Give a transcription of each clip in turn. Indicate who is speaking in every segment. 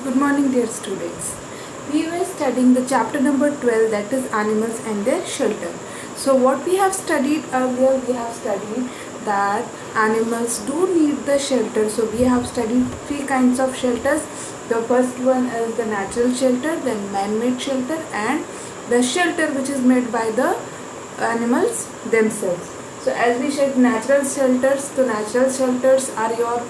Speaker 1: Good morning, dear students. We were studying the chapter number 12, that is animals and their shelter. So what we have studied earlier, we have studied that animals do need the shelter. So we have studied three kinds of shelters. The first one is the natural shelter, then man-made shelter, and the shelter which is made by the animals themselves. So as we said, natural shelters, the natural shelters are your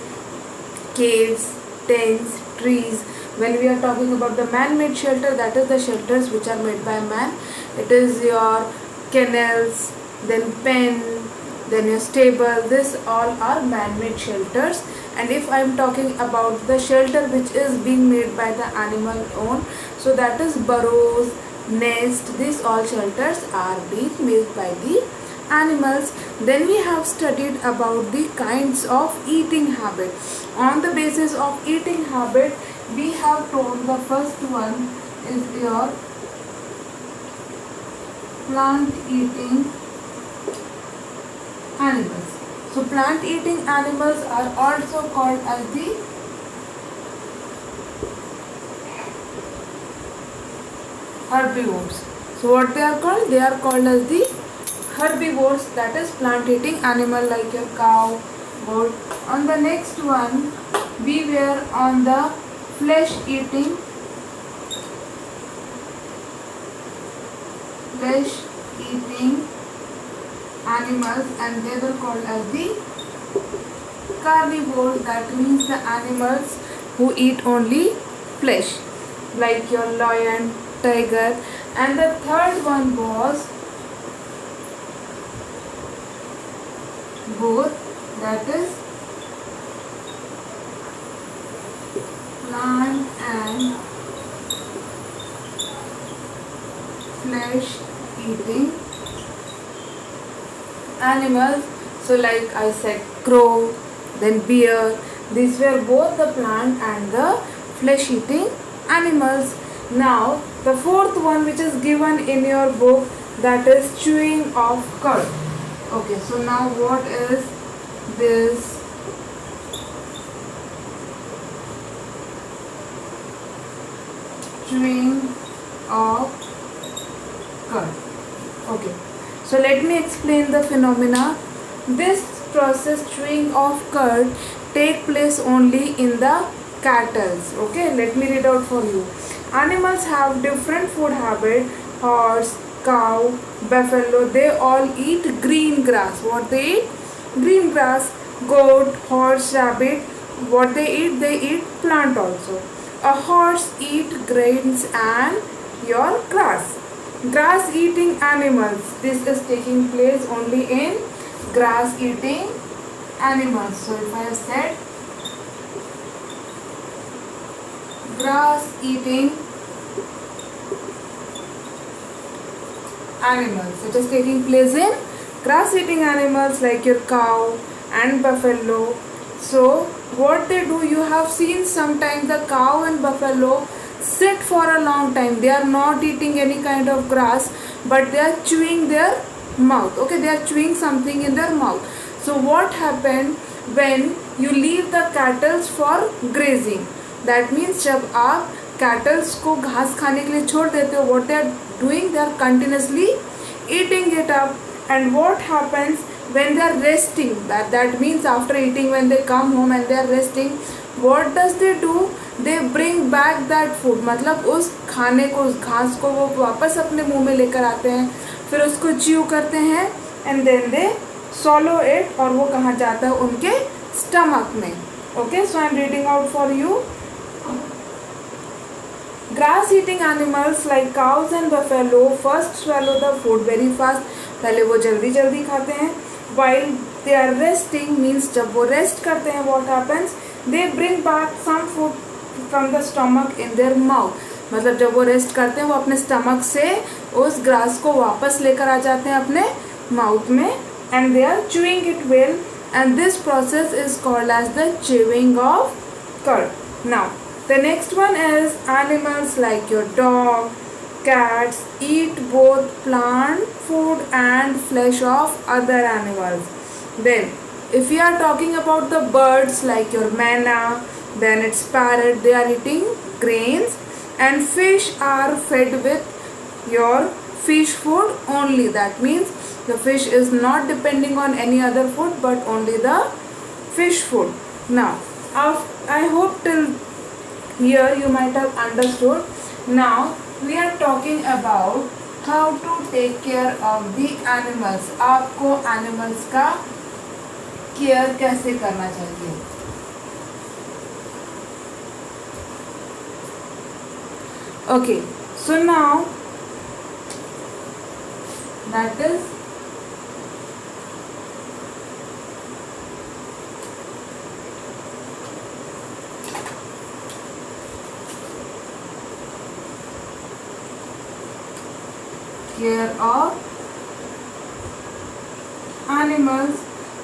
Speaker 1: caves, tents, trees. When we are talking about the man-made shelter, that is the shelters which are made by man. It is your kennels, then pen, then your stable. This all are man-made shelters. And if I am talking about the shelter which is being made by the animal own, so that is burrows, nest. These all shelters are being made by the animals. Then we have studied about the kinds of eating habit. On the basis of eating habit, we have told the first one is your plant eating animals. So plant eating animals are also called as the herbivores. So what they are called? They are called as the herbivores, that is plant eating animal like your cow, goat. On the next one, we were on the flesh eating animals, and they were called as the carnivores, that means the animals who eat only flesh like your lion, tiger. And the third one was goat, that is plant and flesh eating animals. So like I said, crow, then bear, these were both the plant and the flesh eating animals. Now the fourth one which is given in your book, that is chewing of cud. Okay, so now what is this chewing of cud? Okay, so let me explain the phenomena. This process, chewing of cud, take place only in the cattle. Okay, let me read out for you. Animals have different food habit. Horse, cow, buffalo, they all eat green grass. What they eat? Green grass. Goat, horse, rabbit, what they eat plant also. A horse eat grains and your grass. Grass eating animals, this is taking place only in grass eating animals. So if I have said grass eating animals, it is taking place in grass eating animals like your cow and buffalo. So what they do, you have seen sometimes the cow and buffalo sit for a long time. They are not eating any kind of grass, but they are chewing their mouth. Okay, they are chewing something in their mouth. So what happened when you leave the cattle for grazing? That means जब आप cattle को घास खाने के लिए छोड़ देते हो, what they are doing, they are continuously eating it up. And what happens when they are resting? That means after eating, when they come home and they are resting, what does they do? They bring back that food. मतलब उस खाने को, उस घास को वो वापस अपने मुंह में लेकर आते हैं, फिर उसको च्यू करते हैं, and then they swallow it, और वो कहाँ जाता है? उनके स्टमक में. Okay, so I am reading out for you. Grass eating animals like cows and buffalo first swallow the food very fast. पहले वो जल्दी जल्दी खाते हैं. While they are resting, means जब वो रेस्ट करते हैं, what happens? They bring back some food from the stomach in their mouth. मतलब जब वो रेस्ट करते हैं, वो अपने स्टमक से उस ग्रास को वापस लेकर आ जाते हैं अपने माउथ में, and they are chewing it well, and this process is called as the chewing of cud. Now the next one is animals like your dog, cats eat both plant food and flesh of other animals. Then if we are talking about the birds like your manna, then it's parrot, they are eating grains, and fish are fed with your fish food only. That means the fish is not depending on any other food but only the fish food. Now, I hope till here you might have understood. Now we are talking about how to take care of the animals. आपको animals का care कैसे करना चाहिए. Okay, so now that is care of animals.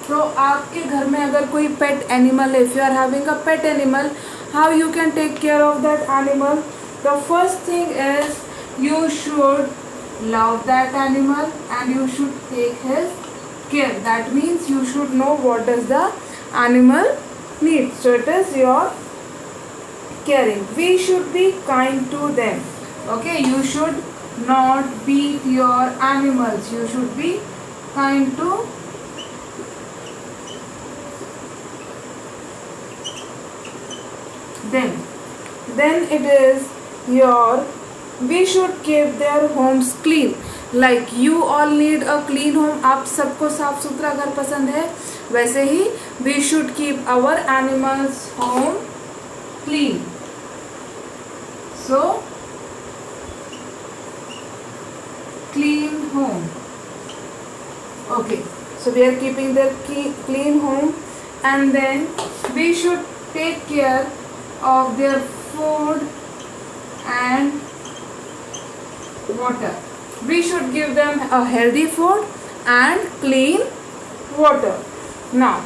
Speaker 1: तो आपके घर में अगर कोई पेट एनिमल है, if you are having a pet animal, how you can take care of that animal. The first thing is you should love that animal and you should take his care. That means you should know what does the animal need. So it is your caring. We should be kind to them. Okay, you should not beat your animals. You should be kind to them. Then it is your, we should keep their homes clean. Like you all need a clean home. आप सबको साफ सुथरा घर पसंद है, वैसे ही we should keep our animals home clean. So clean home. Okay, so we are keeping their clean home, and then we should take care of their food and water. We should give them a healthy food and clean water. Now,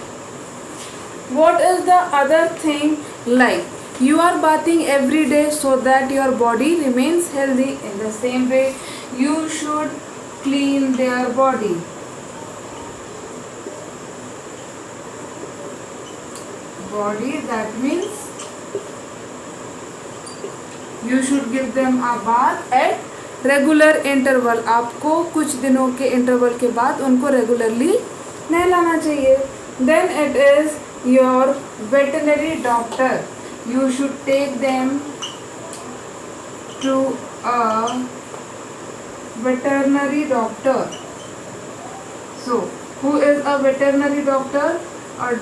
Speaker 1: what is the other thing? Like you are bathing every day so that your body remains healthy. In the same way, you should clean their body. Body, that means you should give them a bath at regular interval. आपको कुछ दिनों के interval के बाद उनको regularly नहलाना चाहिए. Then it is your veterinary doctor. You should take them to a veterinary doctor. So who is a veterinary doctor? A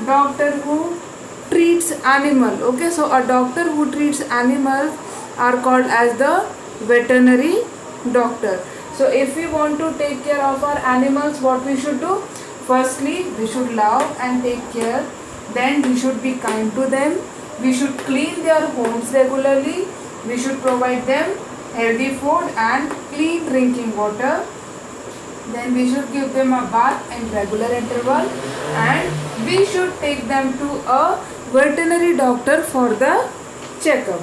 Speaker 1: doctor who treats animal. Okay, so a doctor who treats animals are called as the veterinary doctor. So if we want to take care of our animals, what we should do? Firstly, we should love and take care. Then we should be kind to them. We should clean their homes regularly. We should provide them healthy food and clean drinking water. Then we should give them a bath in regular interval, and we should take them to a veterinary doctor for the checkup.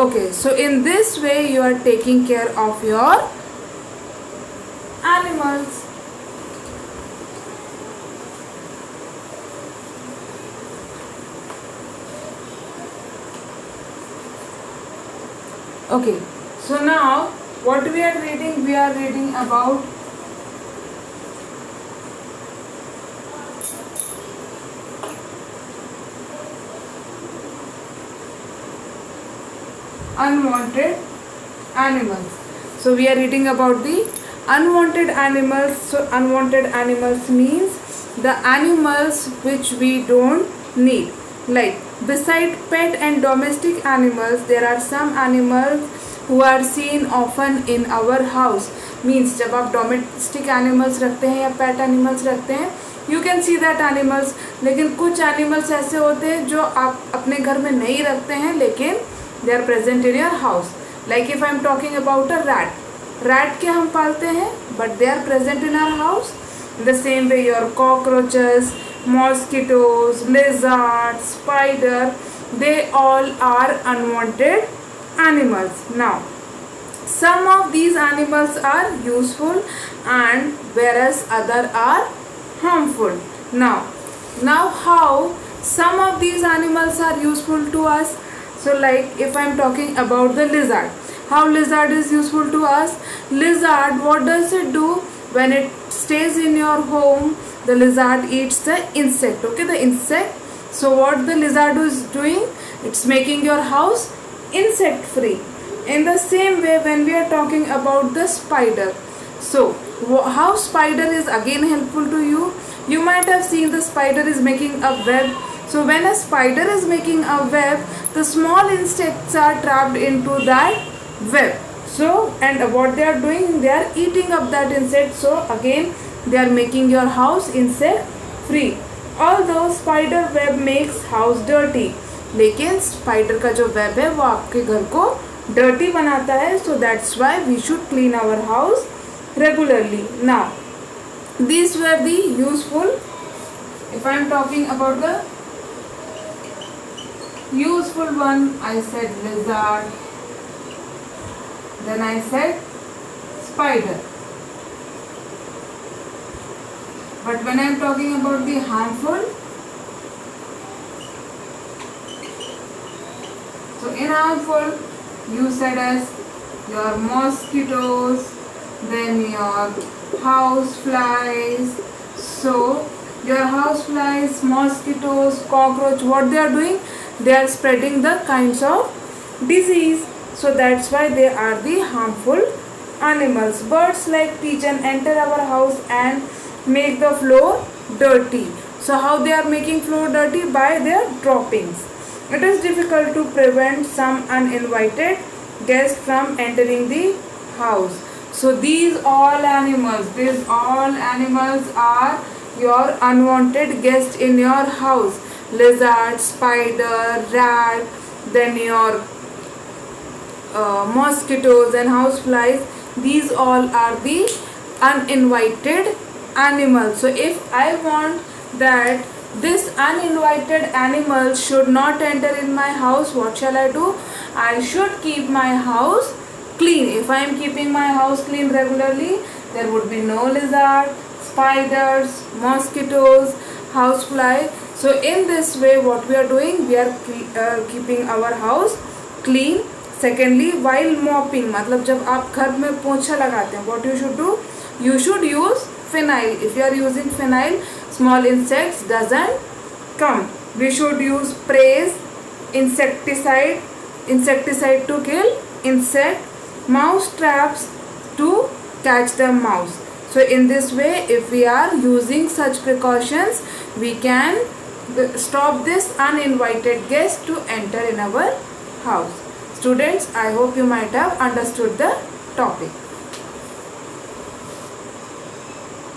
Speaker 1: Okay, so in this way you are taking care of your animals. Okay, so now what we are reading? We are reading about unwanted animals. So we are reading about the unwanted animals. So unwanted animals means the animals which we don't need. Like beside pet and domestic animals, there are some animals who are seen often in our house. Means जब आप domestic animals रखते हैं या pet animals रखते हैं, you can see that animals. लेकिन कुछ animals ऐसे होते हैं जो आप अपने घर में नहीं रखते हैं लेकिन they are present in your house. Like if I am talking about a rat. Rat के हम पालते हैं but they are present in our house. In the same way your cockroaches, mosquitoes, lizards, spider, they all are unwanted animals. Now, some of these animals are useful and whereas other are harmful. Now how Some of these animals are useful to us. So like if I'm talking about the lizard, how lizard is useful to us? Lizard, what does it do? When it stays in your home, the lizard eats the insect, okay, the insect. So what the lizard is doing? It's making your house insect free. In the same way, when we are talking about the spider, so how spider is again helpful to you? You might have seen the spider is making a web. So when a spider is making a web, the small insects are trapped into that web. So and what they are doing, they are eating up that insect. So again they are making your house insect free. Although spider web makes house dirty, लेकिन spider का जो web है वो आपके घर को dirty बनाता है. So that's why we should clean our house regularly. Now these were the useful. If I am talking about the useful one, I said lizard, then I said spider. But when I am talking about the harmful, so in harmful you said as your mosquitoes, then your house flies. So your house flies, mosquitoes, cockroach, what they are doing? They are spreading the kinds of disease. So that's why they are the harmful animals. Birds like pigeon enter our house and make the floor dirty. So how they are making floor dirty? By their droppings. It is difficult to prevent some uninvited guests from entering the house. So these all animals are your unwanted guests in your house. Lizard, spider, rat, then your mosquitoes and house flies. These all are the uninvited animals. So if I want that this uninvited animal should not enter in my house, what shall I do? I should keep my house clean. If I am keeping my house clean regularly, there would be no lizard, spiders, mosquitoes, housefly. So in this way, what we are doing, we are keeping our house clean. Secondly, while mopping, मतलब जब आप घर में पोंछा लगाते हैं, what you should do? You should use phenyl. If you are using phenyl, small insects doesn't come. We should use sprays, insecticide to kill insect, mouse traps to catch the mouse. So in this way, if we are using such precautions, we can stop this uninvited guest to enter in our house. Students, I hope you might have understood the topic.